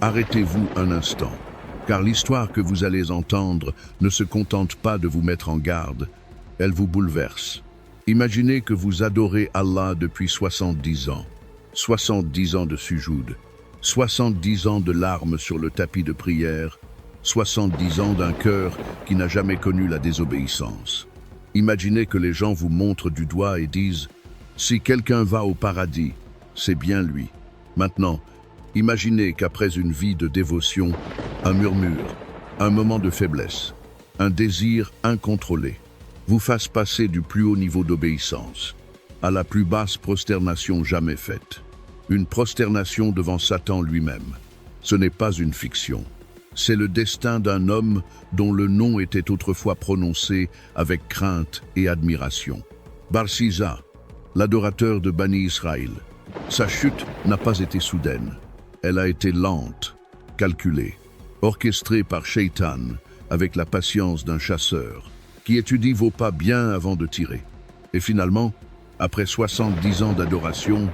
Arrêtez-vous un instant, car l'histoire que vous allez entendre ne se contente pas de vous mettre en garde, elle vous bouleverse. Imaginez que vous adorez Allah depuis 70 ans, 70 ans de sujoud, 70 ans de larmes sur le tapis de prière, 70 ans d'un cœur qui n'a jamais connu la désobéissance. Imaginez que les gens vous montrent du doigt et disent « Si quelqu'un va au paradis, c'est bien lui ». Maintenant, imaginez qu'après une vie de dévotion, un murmure, un moment de faiblesse, un désir incontrôlé, vous fasse passer du plus haut niveau d'obéissance à la plus basse prosternation jamais faite. Une prosternation devant Satan lui-même. Ce n'est pas une fiction. C'est le destin d'un homme dont le nom était autrefois prononcé avec crainte et admiration. Barsisa, l'adorateur de Bani Israël. Sa chute n'a pas été soudaine. Elle a été lente, calculée, orchestrée par Shaitan avec la patience d'un chasseur qui étudie vos pas bien avant de tirer. Et finalement, après 70 ans d'adoration,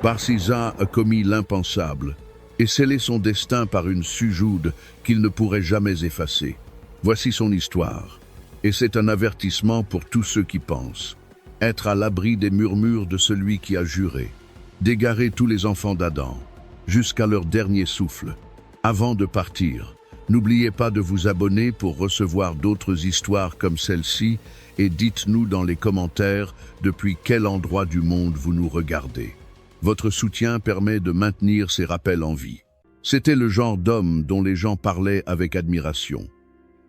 Barsisa a commis l'impensable et scellé son destin par une sujoude qu'il ne pourrait jamais effacer. Voici son histoire, et c'est un avertissement pour tous ceux qui pensent être à l'abri des murmures de celui qui a juré, d'égarer tous les enfants d'Adam, jusqu'à leur dernier souffle. Avant de partir, n'oubliez pas de vous abonner pour recevoir d'autres histoires comme celle-ci et dites-nous dans les commentaires depuis quel endroit du monde vous nous regardez. Votre soutien permet de maintenir ces rappels en vie. C'était le genre d'homme dont les gens parlaient avec admiration.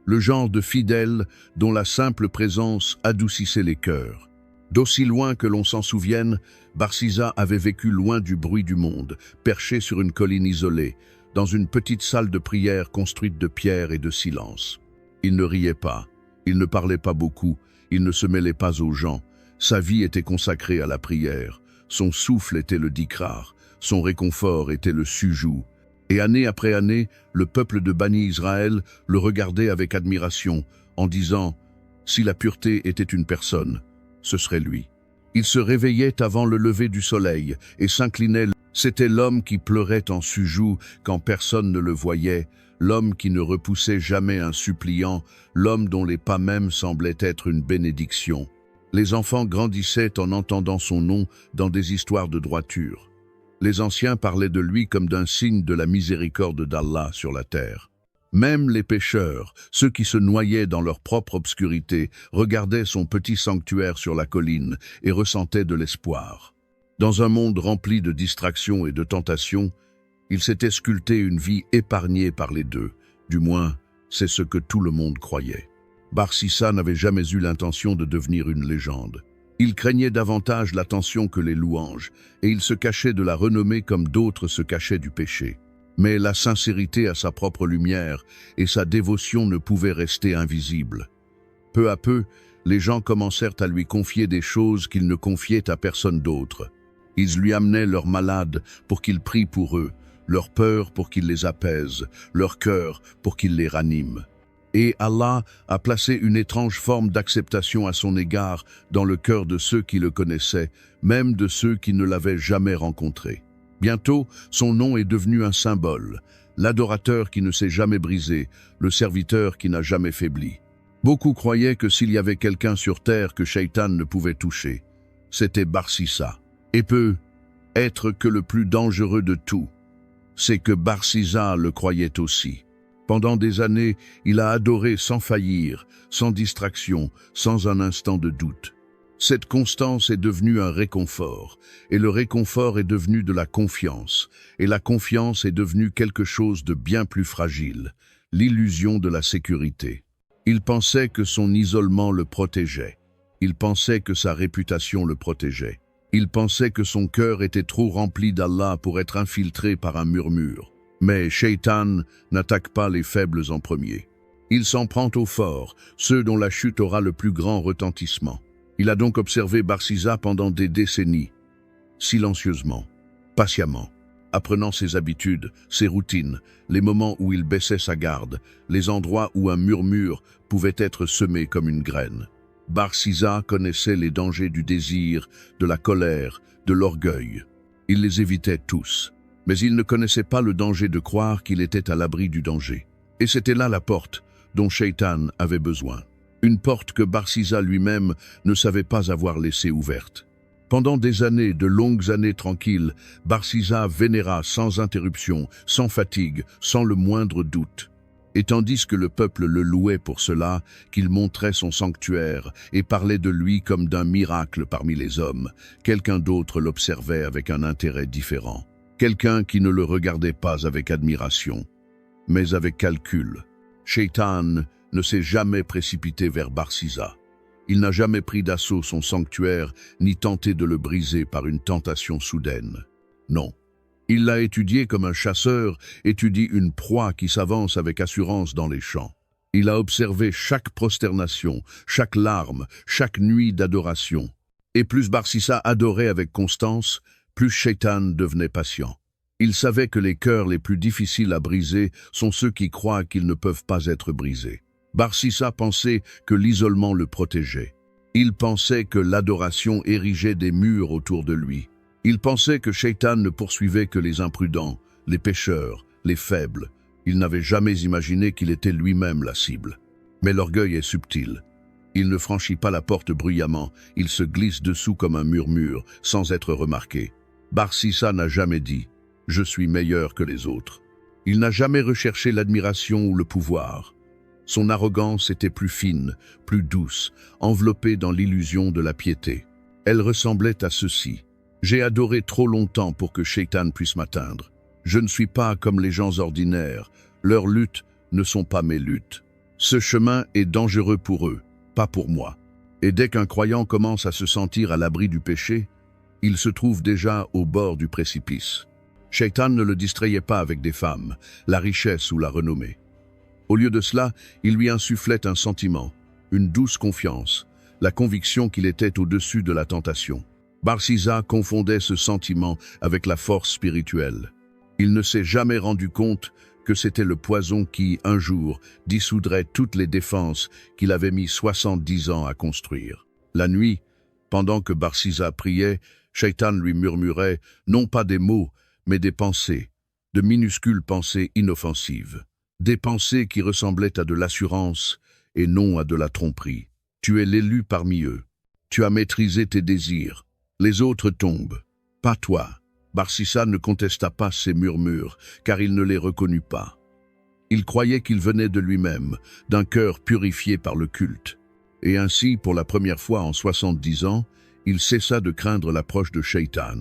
Le genre de fidèle dont la simple présence adoucissait les cœurs. D'aussi loin que l'on s'en souvienne, Barsisa avait vécu loin du bruit du monde, perché sur une colline isolée, dans une petite salle de prière construite de pierre et de silence. Il ne riait pas, il ne parlait pas beaucoup, il ne se mêlait pas aux gens. Sa vie était consacrée à la prière. Son souffle était le dikrar, son réconfort était le sujou. Et année après année, le peuple de Bani Israël le regardait avec admiration, en disant « Si la pureté était une personne, ce serait lui ». Il se réveillait avant le lever du soleil et s'inclinait. C'était l'homme qui pleurait en sujou quand personne ne le voyait, l'homme qui ne repoussait jamais un suppliant, l'homme dont les pas même semblaient être une bénédiction. Les enfants grandissaient en entendant son nom dans des histoires de droiture. Les anciens parlaient de lui comme d'un signe de la miséricorde d'Allah sur la terre. Même les pécheurs, ceux qui se noyaient dans leur propre obscurité, regardaient son petit sanctuaire sur la colline et ressentaient de l'espoir. Dans un monde rempli de distractions et de tentations, il s'était sculpté une vie épargnée par les deux. Du moins, c'est ce que tout le monde croyait. Barsisa n'avait jamais eu l'intention de devenir une légende. Il craignait davantage l'attention que les louanges, et il se cachait de la renommée comme d'autres se cachaient du péché. Mais la sincérité a sa propre lumière, et sa dévotion ne pouvait rester invisible. Peu à peu, les gens commencèrent à lui confier des choses qu'ils ne confiaient à personne d'autre. Ils lui amenaient leurs malades pour qu'il prie pour eux, leurs peurs pour qu'il les apaise, leur cœur pour qu'il les ranime. Et Allah a placé une étrange forme d'acceptation à son égard dans le cœur de ceux qui le connaissaient, même de ceux qui ne l'avaient jamais rencontré. Bientôt, son nom est devenu un symbole, l'adorateur qui ne s'est jamais brisé, le serviteur qui n'a jamais faibli. Beaucoup croyaient que s'il y avait quelqu'un sur terre que Shaitan ne pouvait toucher, c'était Barsisa. Et peut être que le plus dangereux de tout, c'est que Barsisa le croyait aussi. Pendant des années, il a adoré sans faillir, sans distraction, sans un instant de doute. Cette constance est devenue un réconfort, et le réconfort est devenu de la confiance, et la confiance est devenue quelque chose de bien plus fragile, l'illusion de la sécurité. Il pensait que son isolement le protégeait. Il pensait que sa réputation le protégeait. Il pensait que son cœur était trop rempli d'Allah pour être infiltré par un murmure. Mais Shaitan n'attaque pas les faibles en premier. Il s'en prend aux forts, ceux dont la chute aura le plus grand retentissement. Il a donc observé Barsisa pendant des décennies, silencieusement, patiemment, apprenant ses habitudes, ses routines, les moments où il baissait sa garde, les endroits où un murmure pouvait être semé comme une graine. Barsisa connaissait les dangers du désir, de la colère, de l'orgueil. Il les évitait tous. Mais il ne connaissait pas le danger de croire qu'il était à l'abri du danger. Et c'était là la porte dont Shaitan avait besoin. Une porte que Barsisa lui-même ne savait pas avoir laissée ouverte. Pendant des années, de longues années tranquilles, Barsisa vénéra sans interruption, sans fatigue, sans le moindre doute. Et tandis que le peuple le louait pour cela, qu'il montrait son sanctuaire et parlait de lui comme d'un miracle parmi les hommes, quelqu'un d'autre l'observait avec un intérêt différent. Quelqu'un qui ne le regardait pas avec admiration, mais avec calcul. Shaitan ne s'est jamais précipité vers Barsisa. Il n'a jamais pris d'assaut son sanctuaire, ni tenté de le briser par une tentation soudaine. Non. Il l'a étudié comme un chasseur étudie une proie qui s'avance avec assurance dans les champs. Il a observé chaque prosternation, chaque larme, chaque nuit d'adoration. Et plus Barsisa adorait avec constance, plus Shaitan devenait patient. Il savait que les cœurs les plus difficiles à briser sont ceux qui croient qu'ils ne peuvent pas être brisés. Barsisa pensait que l'isolement le protégeait. Il pensait que l'adoration érigeait des murs autour de lui. Il pensait que Shaitan ne poursuivait que les imprudents, les pécheurs, les faibles. Il n'avait jamais imaginé qu'il était lui-même la cible. Mais l'orgueil est subtil. Il ne franchit pas la porte bruyamment, il se glisse dessous comme un murmure, sans être remarqué. Barsisa n'a jamais dit « Je suis meilleur que les autres ». Il n'a jamais recherché l'admiration ou le pouvoir. Son arrogance était plus fine, plus douce, enveloppée dans l'illusion de la piété. Elle ressemblait à ceci. J'ai adoré trop longtemps pour que Shaitan puisse m'atteindre. Je ne suis pas comme les gens ordinaires. Leurs luttes ne sont pas mes luttes. Ce chemin est dangereux pour eux, pas pour moi. Et dès qu'un croyant commence à se sentir à l'abri du péché, il se trouve déjà au bord du précipice. Shaitan ne le distrayait pas avec des femmes, la richesse ou la renommée. Au lieu de cela, il lui insufflait un sentiment, une douce confiance, la conviction qu'il était au-dessus de la tentation. Barsisa confondait ce sentiment avec la force spirituelle. Il ne s'est jamais rendu compte que c'était le poison qui, un jour, dissoudrait toutes les défenses qu'il avait mis 70 ans à construire. La nuit, pendant que Barsisa priait, Shaitan lui murmurait non pas des mots, mais des pensées, de minuscules pensées inoffensives. Des pensées qui ressemblaient à de l'assurance et non à de la tromperie. Tu es l'élu parmi eux. Tu as maîtrisé tes désirs. Les autres tombent. Pas toi. Barsisa ne contesta pas ces murmures, car il ne les reconnut pas. Il croyait qu'il venait de lui-même, d'un cœur purifié par le culte. Et ainsi, pour la première fois en 70 ans, il cessa de craindre l'approche de Shaitan.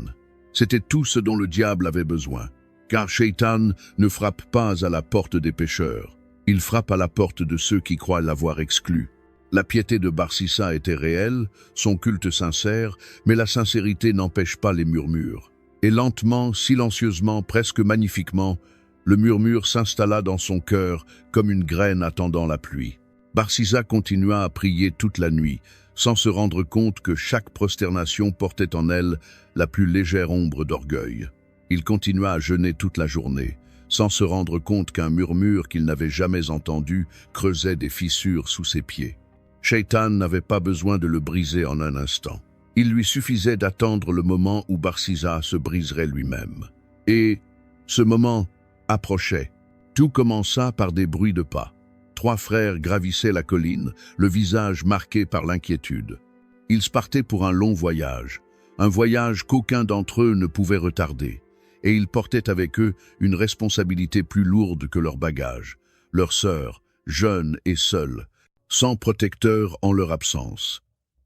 C'était tout ce dont le diable avait besoin. Car Shaitan ne frappe pas à la porte des pécheurs. Il frappe à la porte de ceux qui croient l'avoir exclu. La piété de Barsisa était réelle, son culte sincère, mais la sincérité n'empêche pas les murmures. Et lentement, silencieusement, presque magnifiquement, le murmure s'installa dans son cœur comme une graine attendant la pluie. Barsisa continua à prier toute la nuit, sans se rendre compte que chaque prosternation portait en elle la plus légère ombre d'orgueil. Il continua à jeûner toute la journée, sans se rendre compte qu'un murmure qu'il n'avait jamais entendu creusait des fissures sous ses pieds. Shaitan n'avait pas besoin de le briser en un instant. Il lui suffisait d'attendre le moment où Barsisa se briserait lui-même. Et ce moment approchait. Tout commença par des bruits de pas. 3 frères gravissaient la colline, le visage marqué par l'inquiétude. Ils partaient pour un long voyage, un voyage qu'aucun d'entre eux ne pouvait retarder. Et ils portaient avec eux une responsabilité plus lourde que leur bagage. Leur sœur, jeune et seule, sans protecteur en leur absence.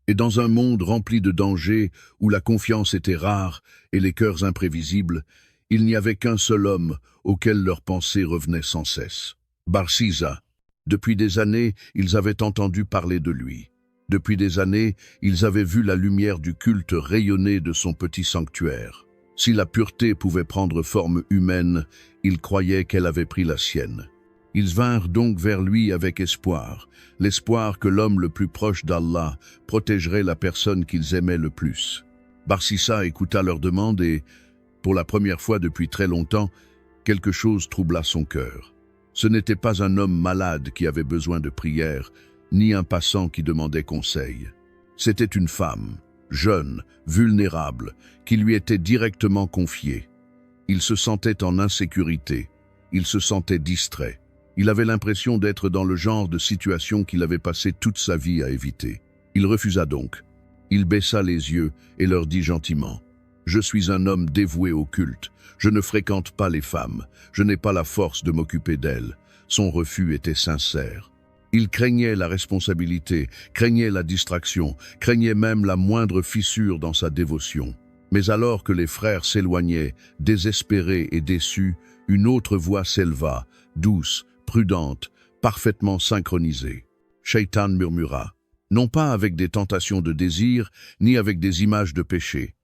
Et dans un monde rempli de dangers, où la confiance était rare et les cœurs imprévisibles, il n'y avait qu'un seul homme auquel leurs pensées revenaient sans cesse. Barsisa. Depuis des années, ils avaient entendu parler de lui. Depuis des années, ils avaient vu la lumière du culte rayonner de son petit sanctuaire. Si la pureté pouvait prendre forme humaine, ils croyaient qu'elle avait pris la sienne. Ils vinrent donc vers lui avec espoir, l'espoir que l'homme le plus proche d'Allah protégerait la personne qu'ils aimaient le plus. Barsisa écouta leur demande et, pour la première fois depuis très longtemps, quelque chose troubla son cœur. Ce n'était pas un homme malade qui avait besoin de prière, ni un passant qui demandait conseil. C'était une femme, jeune, vulnérable, qui lui était directement confiée. Il se sentait en insécurité, il se sentait distrait. Il avait l'impression d'être dans le genre de situation qu'il avait passé toute sa vie à éviter. Il refusa donc. Il baissa les yeux et leur dit gentiment « Je suis un homme dévoué au culte. Je ne fréquente pas les femmes. Je n'ai pas la force de m'occuper d'elles. » Son refus était sincère. Il craignait la responsabilité, craignait la distraction, craignait même la moindre fissure dans sa dévotion. Mais alors que les frères s'éloignaient, désespérés et déçus, une autre voix s'éleva, douce, prudente, parfaitement synchronisée. Shaitan murmura, non pas avec des tentations de désir, ni avec des images de péché,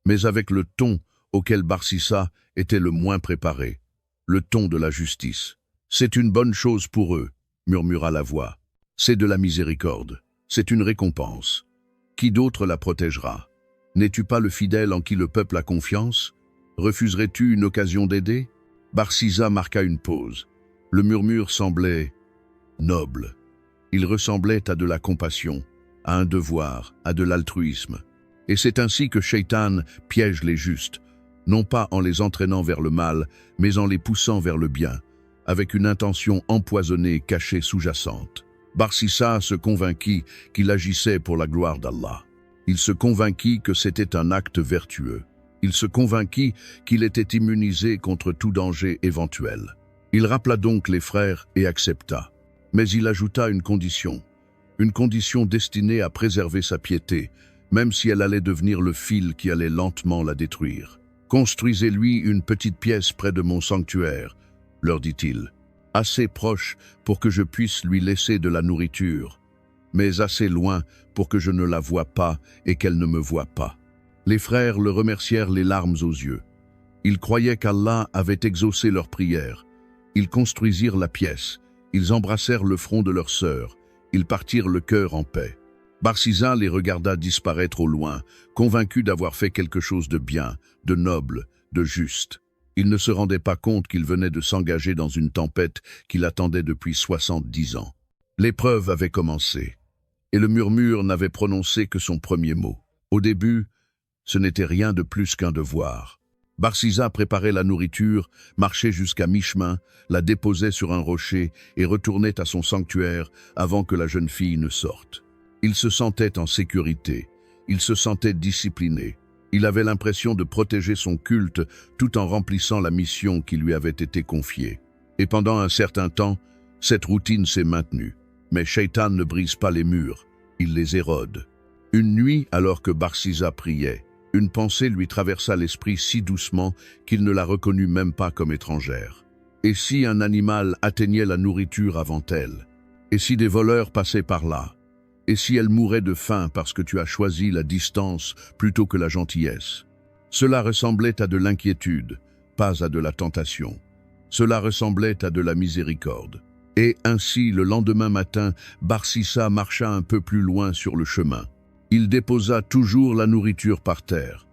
mais avec le ton auquel Barsissa était le moins préparé, le ton de la justice. « C'est une bonne chose pour eux », murmura la voix. « C'est de la miséricorde, c'est une récompense. Qui d'autre la protégera? N'es-tu pas le fidèle en qui le peuple a confiance? Refuserais-tu une occasion d'aider » Barsissa marqua une pause. Le murmure semblait noble. Il ressemblait à de la compassion, à un devoir, à de l'altruisme. Et c'est ainsi que Shaitan piège les justes, non pas en les entraînant vers le mal, mais en les poussant vers le bien, avec une intention empoisonnée cachée sous-jacente. Barsissa se convainquit qu'il agissait pour la gloire d'Allah. Il se convainquit que c'était un acte vertueux. Il se convainquit qu'il était immunisé contre tout danger éventuel. Il rappela donc les frères et accepta. Mais il ajouta une condition destinée à préserver sa piété, même si elle allait devenir le fil qui allait lentement la détruire. « Construisez-lui une petite pièce près de mon sanctuaire », leur dit-il, « assez proche pour que je puisse lui laisser de la nourriture, mais assez loin pour que je ne la voie pas et qu'elle ne me voie pas. » Les frères le remercièrent les larmes aux yeux. Ils croyaient qu'Allah avait exaucé leurs prières. Ils construisirent la pièce, ils embrassèrent le front de leur sœur, ils partirent le cœur en paix. Barsissa les regarda disparaître au loin, convaincu d'avoir fait quelque chose de bien, de noble, de juste. Il ne se rendait pas compte qu'il venait de s'engager dans une tempête qui l'attendait depuis 70 ans. L'épreuve avait commencé, et le murmure n'avait prononcé que son premier mot. Au début, ce n'était rien de plus qu'un devoir. Barsissa préparait la nourriture, marchait jusqu'à mi-chemin, la déposait sur un rocher et retournait à son sanctuaire avant que la jeune fille ne sorte. Il se sentait en sécurité, il se sentait discipliné. Il avait l'impression de protéger son culte tout en remplissant la mission qui lui avait été confiée. Et pendant un certain temps, cette routine s'est maintenue. Mais Shaitan ne brise pas les murs, il les érode. Une nuit, alors que Barsissa priait, une pensée lui traversa l'esprit si doucement qu'il ne la reconnut même pas comme étrangère. Et si un animal atteignait la nourriture avant elle? Et si des voleurs passaient par là? Et si elle mourait de faim parce que tu as choisi la distance plutôt que la gentillesse? Cela ressemblait à de l'inquiétude, pas à de la tentation. Cela ressemblait à de la miséricorde. Et ainsi, le lendemain matin, Barsissa marcha un peu plus loin sur le chemin. Il déposa toujours la nourriture par terre,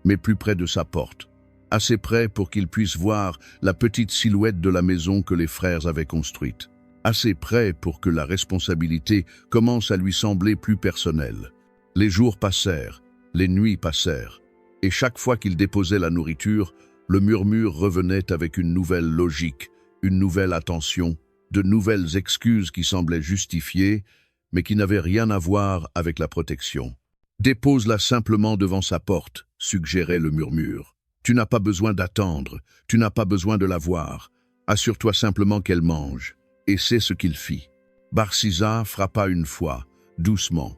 mais plus près de sa porte, assez près pour qu'il puisse voir la petite silhouette de la maison que les frères avaient construite, assez près pour que la responsabilité commence à lui sembler plus personnelle. Les jours passèrent, les nuits passèrent, et chaque fois qu'il déposait la nourriture, le murmure revenait avec une nouvelle logique, une nouvelle attention, de nouvelles excuses qui semblaient justifiées, mais qui n'avait rien à voir avec la protection. « Dépose-la simplement devant sa porte », suggérait le murmure. « Tu n'as pas besoin d'attendre, tu n'as pas besoin de la voir. Assure-toi simplement qu'elle mange. » Et c'est ce qu'il fit. Barsissa frappa une fois, doucement,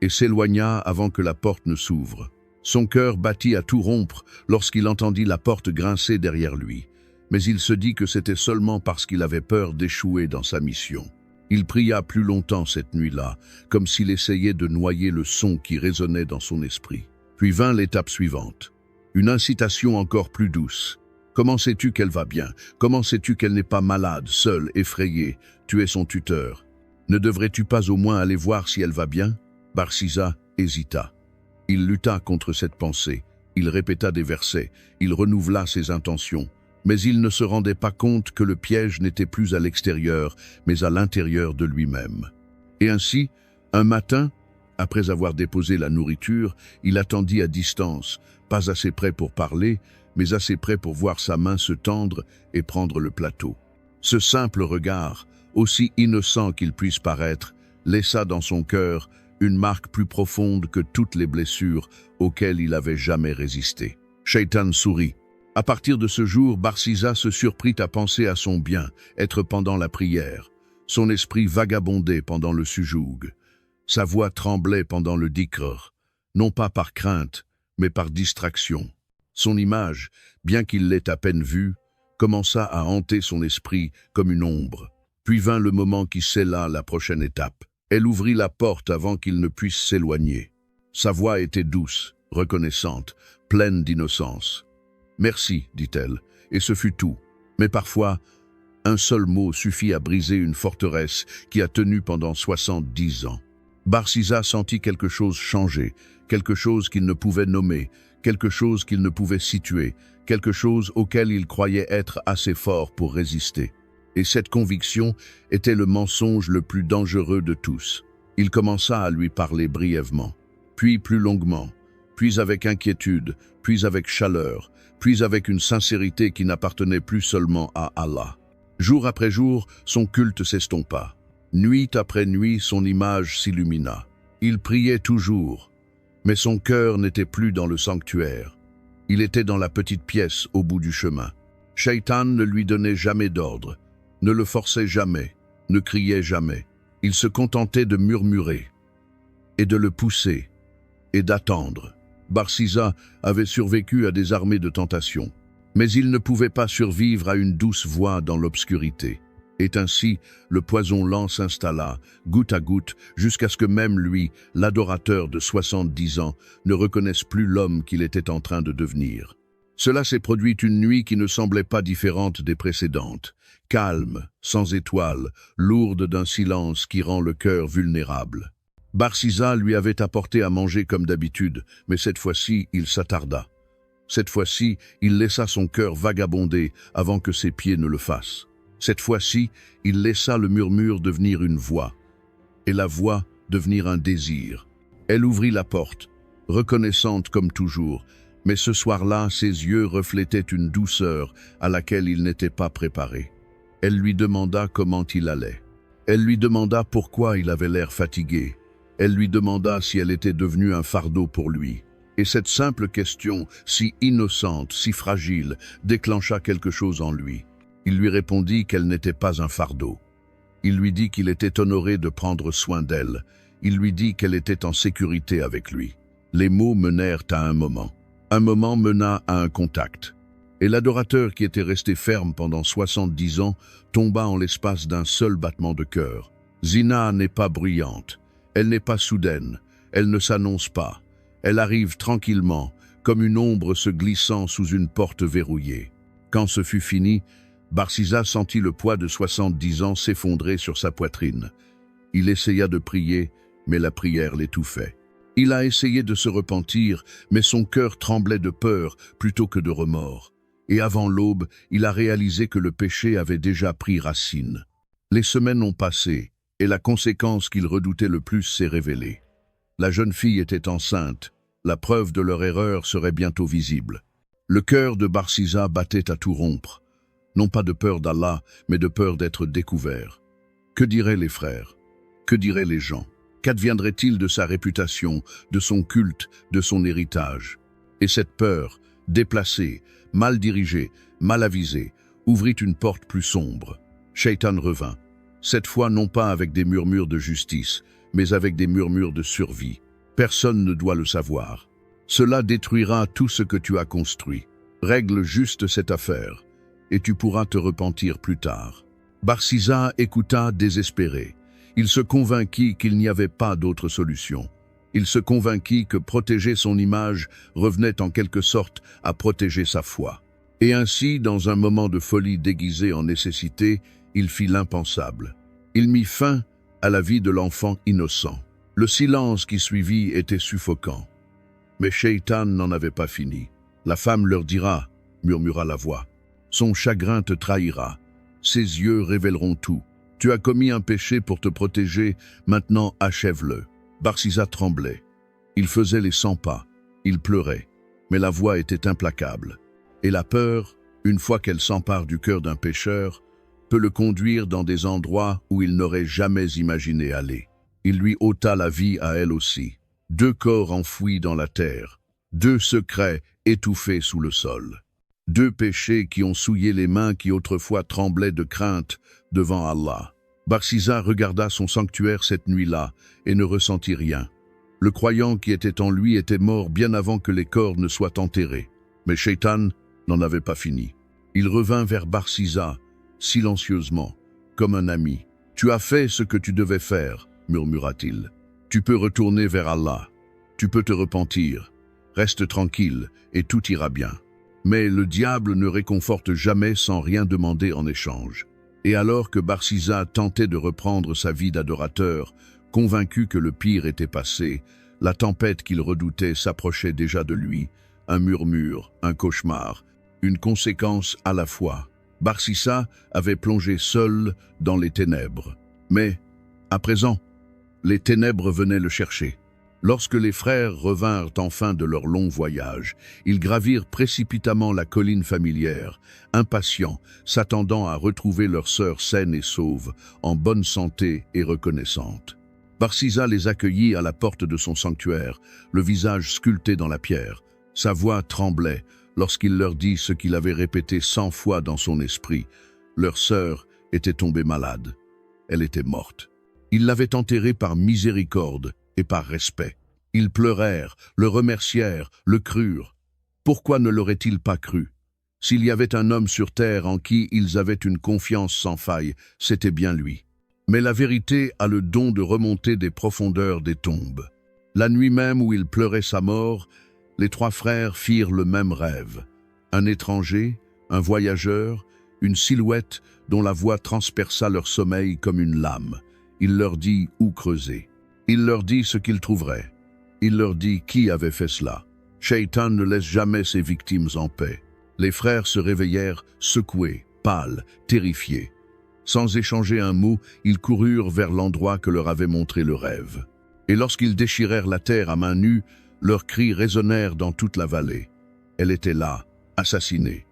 et s'éloigna avant que la porte ne s'ouvre. Son cœur battit à tout rompre lorsqu'il entendit la porte grincer derrière lui, mais il se dit que c'était seulement parce qu'il avait peur d'échouer dans sa mission. Il pria plus longtemps cette nuit-là, comme s'il essayait de noyer le son qui résonnait dans son esprit. Puis vint l'étape suivante, une incitation encore plus douce. « Comment sais-tu qu'elle va bien? Comment sais-tu qu'elle n'est pas malade, seule, effrayée? Tu es son tuteur. Ne devrais-tu pas au moins aller voir si elle va bien ?» Barsissa hésita. Il lutta contre cette pensée, il répéta des versets, il renouvela ses intentions. Mais il ne se rendait pas compte que le piège n'était plus à l'extérieur, mais à l'intérieur de lui-même. Et ainsi, un matin, après avoir déposé la nourriture, il attendit à distance, pas assez près pour parler, mais assez près pour voir sa main se tendre et prendre le plateau. Ce simple regard, aussi innocent qu'il puisse paraître, laissa dans son cœur une marque plus profonde que toutes les blessures auxquelles il avait jamais résisté. Shaitan sourit. À partir de ce jour, Barsiza se surprit à penser à son bien, être pendant la prière. Son esprit vagabondait pendant le sujoug. Sa voix tremblait pendant le dhikr, non pas par crainte, mais par distraction. Son image, bien qu'il l'ait à peine vue, commença à hanter son esprit comme une ombre. Puis vint le moment qui scella la prochaine étape. Elle ouvrit la porte avant qu'il ne puisse s'éloigner. Sa voix était douce, reconnaissante, pleine d'innocence. « Merci », dit-elle, et ce fut tout. Mais parfois, un seul mot suffit à briser une forteresse qui a tenu pendant 70 ans. Barsiza sentit quelque chose changer, quelque chose qu'il ne pouvait nommer, quelque chose qu'il ne pouvait situer, quelque chose auquel il croyait être assez fort pour résister. Et cette conviction était le mensonge le plus dangereux de tous. Il commença à lui parler brièvement, puis plus longuement, puis avec inquiétude, puis avec chaleur, puis avec une sincérité qui n'appartenait plus seulement à Allah. Jour après jour, son culte s'estompa. Nuit après nuit, son image s'illumina. Il priait toujours, mais son cœur n'était plus dans le sanctuaire. Il était dans la petite pièce au bout du chemin. Shaitan ne lui donnait jamais d'ordre, ne le forçait jamais, ne criait jamais. Il se contentait de murmurer et de le pousser et d'attendre. Barsiza avait survécu à des armées de tentations, mais il ne pouvait pas survivre à une douce voix dans l'obscurité. Et ainsi, le poison lent s'installa, goutte à goutte, jusqu'à ce que même lui, l'adorateur de 70 ans, ne reconnaisse plus l'homme qu'il était en train de devenir. Cela s'est produit une nuit qui ne semblait pas différente des précédentes, calme, sans étoiles, lourde d'un silence qui rend le cœur vulnérable. Barsiza lui avait apporté à manger comme d'habitude, mais cette fois-ci, il s'attarda. Cette fois-ci, il laissa son cœur vagabonder avant que ses pieds ne le fassent. Cette fois-ci, il laissa le murmure devenir une voix, et la voix devenir un désir. Elle ouvrit la porte, reconnaissante comme toujours, mais ce soir-là, ses yeux reflétaient une douceur à laquelle il n'était pas préparé. Elle lui demanda comment il allait. Elle lui demanda pourquoi il avait l'air fatigué. Elle lui demanda si elle était devenue un fardeau pour lui. Et cette simple question, si innocente, si fragile, déclencha quelque chose en lui. Il lui répondit qu'elle n'était pas un fardeau. Il lui dit qu'il était honoré de prendre soin d'elle. Il lui dit qu'elle était en sécurité avec lui. Les mots menèrent à un moment. Un moment mena à un contact. Et l'adorateur qui était resté ferme pendant 70 ans tomba en l'espace d'un seul battement de cœur. Zina n'est pas bruyante. Elle n'est pas soudaine. Elle ne s'annonce pas. Elle arrive tranquillement, comme une ombre se glissant sous une porte verrouillée. Quand ce fut fini, Barsiza sentit le poids de 70 ans s'effondrer sur sa poitrine. Il essaya de prier, mais la prière l'étouffait. Il a essayé de se repentir, mais son cœur tremblait de peur plutôt que de remords. Et avant l'aube, il a réalisé que le péché avait déjà pris racine. Les semaines ont passé, et la conséquence qu'il redoutait le plus s'est révélée. La jeune fille était enceinte. La preuve de leur erreur serait bientôt visible. Le cœur de Barsiza battait à tout rompre. Non pas de peur d'Allah, mais de peur d'être découvert. Que diraient les frères? Que diraient les gens? Qu'adviendrait-il de sa réputation, de son culte, de son héritage? Et cette peur, déplacée, mal dirigée, mal avisée, ouvrit une porte plus sombre. Shaitan revint, cette fois non pas avec des murmures de justice, mais avec des murmures de survie. Personne ne doit le savoir. Cela détruira tout ce que tu as construit. Règle juste cette affaire, et tu pourras te repentir plus tard. Barsiza écouta désespéré. Il se convainquit qu'il n'y avait pas d'autre solution. Il se convainquit que protéger son image revenait en quelque sorte à protéger sa foi. Et ainsi, dans un moment de folie déguisée en nécessité, il fit l'impensable. Il mit fin à la vie de l'enfant innocent. Le silence qui suivit était suffocant. Mais Shaitan n'en avait pas fini. La femme leur dira, murmura la voix. Son chagrin te trahira. Ses yeux révéleront tout. Tu as commis un péché pour te protéger, maintenant achève-le. Barsiza tremblait. Il faisait les 100 pas. Il pleurait. Mais la voix était implacable. Et la peur, une fois qu'elle s'empare du cœur d'un pécheur, peut le conduire dans des endroits où il n'aurait jamais imaginé aller. Il lui ôta la vie à elle aussi. 2 corps enfouis dans la terre, 2 secrets étouffés sous le sol. 2 péchés qui ont souillé les mains qui autrefois tremblaient de crainte devant Allah. Barsisa regarda son sanctuaire cette nuit-là et ne ressentit rien. Le croyant qui était en lui était mort bien avant que les corps ne soient enterrés. Mais Shaitan n'en avait pas fini. Il revint vers Barsisa, silencieusement, comme un ami. « Tu as fait ce que tu devais faire, » murmura-t-il. « Tu peux retourner vers Allah. Tu peux te repentir. Reste tranquille et tout ira bien. » Mais le diable ne réconforte jamais sans rien demander en échange. Et alors que Barsisa tentait de reprendre sa vie d'adorateur, convaincu que le pire était passé, la tempête qu'il redoutait s'approchait déjà de lui, un murmure, un cauchemar, une conséquence à la fois. Barsisa avait plongé seul dans les ténèbres. Mais, à présent, les ténèbres venaient le chercher. Lorsque les frères revinrent enfin de leur long voyage, ils gravirent précipitamment la colline familière, impatients, s'attendant à retrouver leur sœur saine et sauve, en bonne santé et reconnaissante. Barsisa les accueillit à la porte de son sanctuaire, le visage sculpté dans la pierre. Sa voix tremblait lorsqu'il leur dit ce qu'il avait répété 100 fois dans son esprit. Leur sœur était tombée malade. Elle était morte. Ils l'avaient enterrée par miséricorde et par respect. Ils pleurèrent, le remercièrent, le crurent. Pourquoi ne l'auraient-ils pas cru? S'il y avait un homme sur terre en qui ils avaient une confiance sans faille, c'était bien lui. Mais la vérité a le don de remonter des profondeurs des tombes. La nuit même où il pleurait sa mort, les 3 frères firent le même rêve. Un étranger, un voyageur, une silhouette dont la voix transperça leur sommeil comme une lame. Il leur dit où creuser. Il leur dit ce qu'ils trouveraient. Il leur dit qui avait fait cela. Shaitan ne laisse jamais ses victimes en paix. Les frères se réveillèrent, secoués, pâles, terrifiés. Sans échanger un mot, ils coururent vers l'endroit que leur avait montré le rêve. Et lorsqu'ils déchirèrent la terre à main nue, leurs cris résonnèrent dans toute la vallée. Elle était là, assassinée.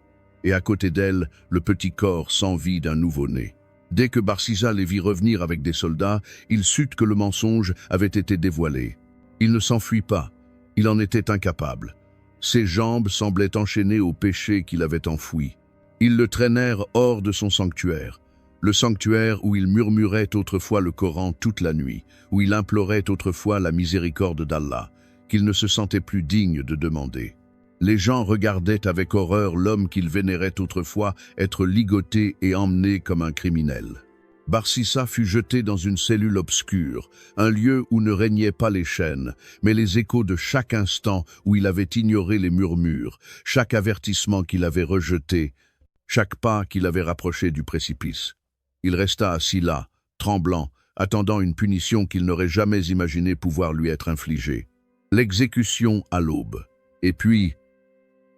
Et à côté d'elle, le petit corps sans vie d'un nouveau-né. Dès que Barsisa les vit revenir avec des soldats, il sut que le mensonge avait été dévoilé. Il ne s'enfuit pas, il en était incapable. Ses jambes semblaient enchaînées au péché qu'il avait enfoui. Ils le traînèrent hors de son sanctuaire, le sanctuaire où il murmurait autrefois le Coran toute la nuit, où il implorait autrefois la miséricorde d'Allah, qu'il ne se sentait plus digne de demander. Les gens regardaient avec horreur l'homme qu'ils vénéraient autrefois être ligoté et emmené comme un criminel. Barsisa fut jeté dans une cellule obscure, un lieu où ne régnaient pas les chaînes, mais les échos de chaque instant où il avait ignoré les murmures, chaque avertissement qu'il avait rejeté, chaque pas qu'il avait rapproché du précipice. Il resta assis là, tremblant, attendant une punition qu'il n'aurait jamais imaginé pouvoir lui être infligée. L'exécution à l'aube. Et puis,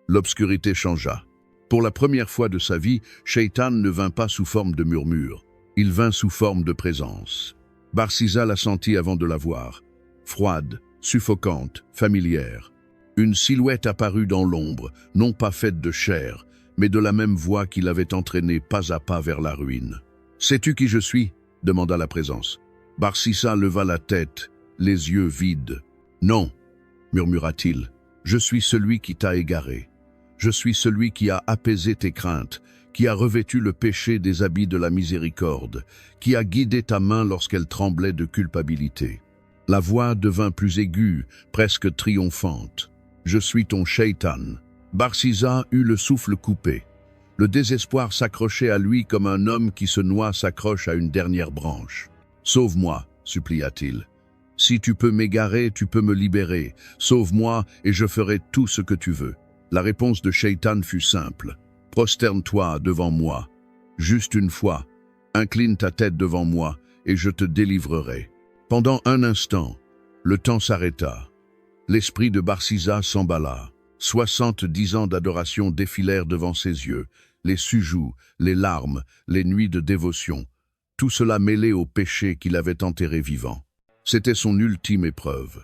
l'obscurité changea. Pour la première fois de sa vie, Shaitan ne vint pas sous forme de murmure. Il vint sous forme de présence. Barsisa la sentit avant de la voir. Froide, suffocante, familière. Une silhouette apparut dans l'ombre, non pas faite de chair, mais de la même voix qui l'avait entraîné pas à pas vers la ruine. « Sais-tu qui je suis » demanda la présence. Barsisa leva la tête, les yeux vides. « Non » murmura-t-il. « Je suis celui qui t'a égaré. Je suis celui qui a apaisé tes craintes, qui a revêtu le péché des habits de la miséricorde, qui a guidé ta main lorsqu'elle tremblait de culpabilité. » La voix devint plus aiguë, presque triomphante. « Je suis ton Shaitan. » Barsisa eut le souffle coupé. Le désespoir s'accrochait à lui comme un homme qui se noie s'accroche à une dernière branche. « Sauve-moi, supplia-t-il. Si tu peux m'égarer, tu peux me libérer. Sauve-moi et je ferai tout ce que tu veux. » La réponse de Shaitan fut simple. « Prosterne-toi devant moi. Juste une fois. Incline ta tête devant moi et je te délivrerai. » Pendant un instant, le temps s'arrêta. L'esprit de Barsisa s'emballa. 70 ans d'adoration défilèrent devant ses yeux, les sujous, les larmes, les nuits de dévotion, tout cela mêlé au péché qu'il avait enterré vivant. C'était son ultime épreuve,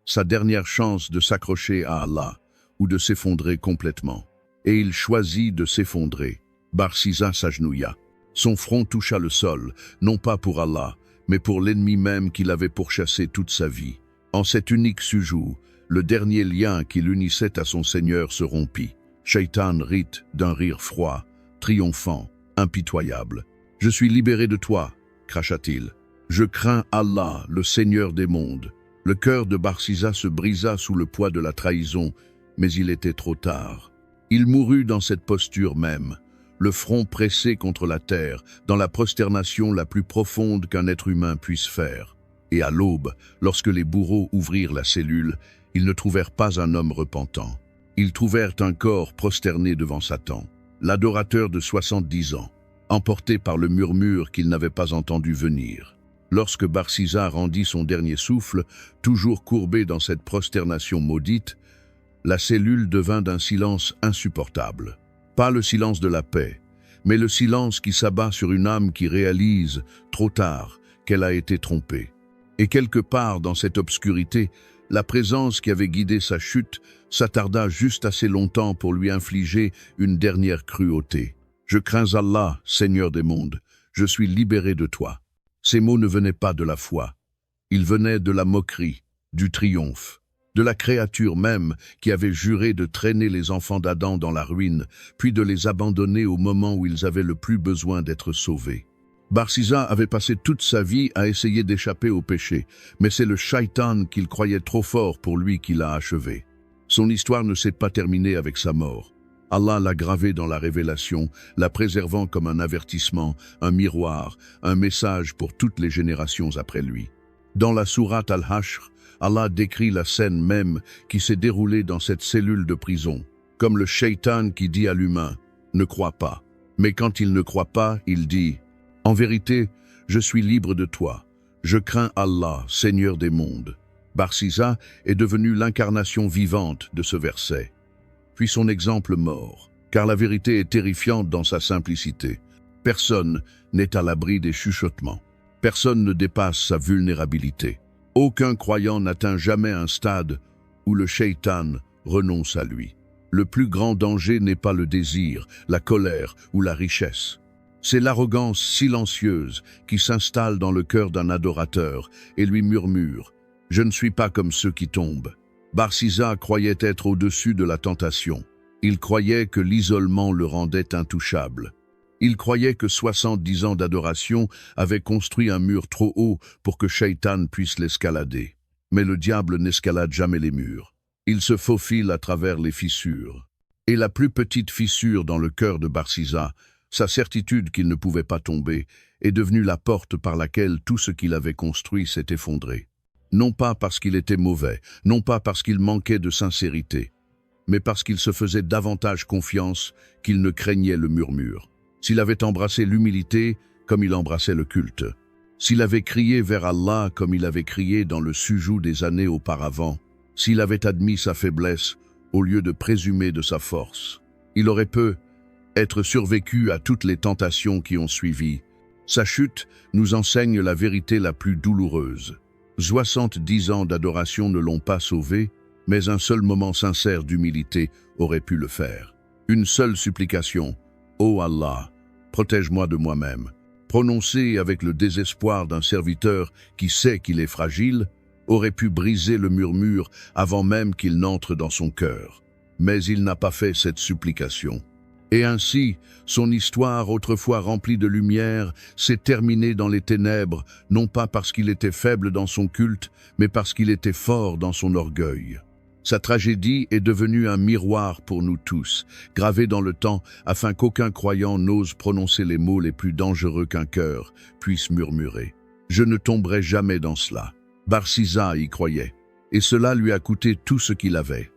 sa dernière chance de s'accrocher à Allah ou de s'effondrer complètement. et il choisit de s'effondrer. Barsisa s'agenouilla. Son front toucha le sol, non pas pour Allah, mais pour l'ennemi même qu'il avait pourchassé toute sa vie. En cet unique sujout, le dernier lien qui l'unissait à son Seigneur se rompit. Shaitan rit d'un rire froid, triomphant, impitoyable. « Je suis libéré de toi », cracha-t-il. « Je crains Allah, le Seigneur des mondes. » Le cœur de Barsisa se brisa sous le poids de la trahison, mais il était trop tard. Il mourut dans cette posture même, le front pressé contre la terre, dans la prosternation la plus profonde qu'un être humain puisse faire. Et à l'aube, lorsque les bourreaux ouvrirent la cellule, ils ne trouvèrent pas un homme repentant. Ils trouvèrent un corps prosterné devant Satan, l'adorateur de 70 ans, emporté par le murmure qu'il n'avait pas entendu venir. Lorsque Barsisa rendit son dernier souffle, toujours courbé dans cette prosternation maudite, la cellule devint d'un silence insupportable. Pas le silence de la paix, mais le silence qui s'abat sur une âme qui réalise, trop tard, qu'elle a été trompée. Et quelque part dans cette obscurité, la présence qui avait guidé sa chute s'attarda juste assez longtemps pour lui infliger une dernière cruauté. « Je crains Allah, Seigneur des mondes, je suis libéré de toi. » Ces mots ne venaient pas de la foi. Ils venaient de la moquerie, du triomphe, de la créature même qui avait juré de traîner les enfants d'Adam dans la ruine, puis de les abandonner au moment où ils avaient le plus besoin d'être sauvés. Barsisa avait passé toute sa vie à essayer d'échapper au péché, mais c'est le shaitan qu'il croyait trop fort pour lui qui l'a achevé. Son histoire ne s'est pas terminée avec sa mort. Allah l'a gravé dans la révélation, la préservant comme un avertissement, un miroir, un message pour toutes les générations après lui. Dans la sourate Al-Hashr, Allah décrit la scène même qui s'est déroulée dans cette cellule de prison, comme le shaitan qui dit à l'humain « Ne crois pas ». Mais quand il ne croit pas, il dit « En vérité, je suis libre de toi. Je crains Allah, Seigneur des mondes ». Barsisa est devenu l'incarnation vivante de ce verset. Puis son exemple mort, car la vérité est terrifiante dans sa simplicité. Personne n'est à l'abri des chuchotements. Personne ne dépasse sa vulnérabilité. Aucun croyant n'atteint jamais un stade où le shaitan renonce à lui. Le plus grand danger n'est pas le désir, la colère ou la richesse. C'est l'arrogance silencieuse qui s'installe dans le cœur d'un adorateur et lui murmure « Je ne suis pas comme ceux qui tombent ». Barsisa croyait être au-dessus de la tentation. Il croyait que l'isolement le rendait intouchable. Il croyait que 70 ans d'adoration avaient construit un mur trop haut pour que Shaitan puisse l'escalader. Mais le diable n'escalade jamais les murs. Il se faufile à travers les fissures. Et la plus petite fissure dans le cœur de Barsisa, sa certitude qu'il ne pouvait pas tomber, est devenue la porte par laquelle tout ce qu'il avait construit s'est effondré. Non pas parce qu'il était mauvais, non pas parce qu'il manquait de sincérité, mais parce qu'il se faisait davantage confiance qu'il ne craignait le murmure. S'il avait embrassé l'humilité comme il embrassait le culte, s'il avait crié vers Allah comme il avait crié dans le sujout des années auparavant, s'il avait admis sa faiblesse au lieu de présumer de sa force, il aurait pu être survécu à toutes les tentations qui ont suivi. Sa chute nous enseigne la vérité la plus douloureuse. 70 ans d'adoration ne l'ont pas sauvé, mais un seul moment sincère d'humilité aurait pu le faire. Une seule supplication, « Ô Allah, protège-moi de moi-même », prononcée avec le désespoir d'un serviteur qui sait qu'il est fragile, aurait pu briser le murmure avant même qu'il n'entre dans son cœur. Mais il n'a pas fait cette supplication. Et ainsi, son histoire, autrefois remplie de lumière, s'est terminée dans les ténèbres, non pas parce qu'il était faible dans son culte, mais parce qu'il était fort dans son orgueil. Sa tragédie est devenue un miroir pour nous tous, gravé dans le temps afin qu'aucun croyant n'ose prononcer les mots les plus dangereux qu'un cœur puisse murmurer. Je ne tomberai jamais dans cela. Barsisa y croyait, et cela lui a coûté tout ce qu'il avait.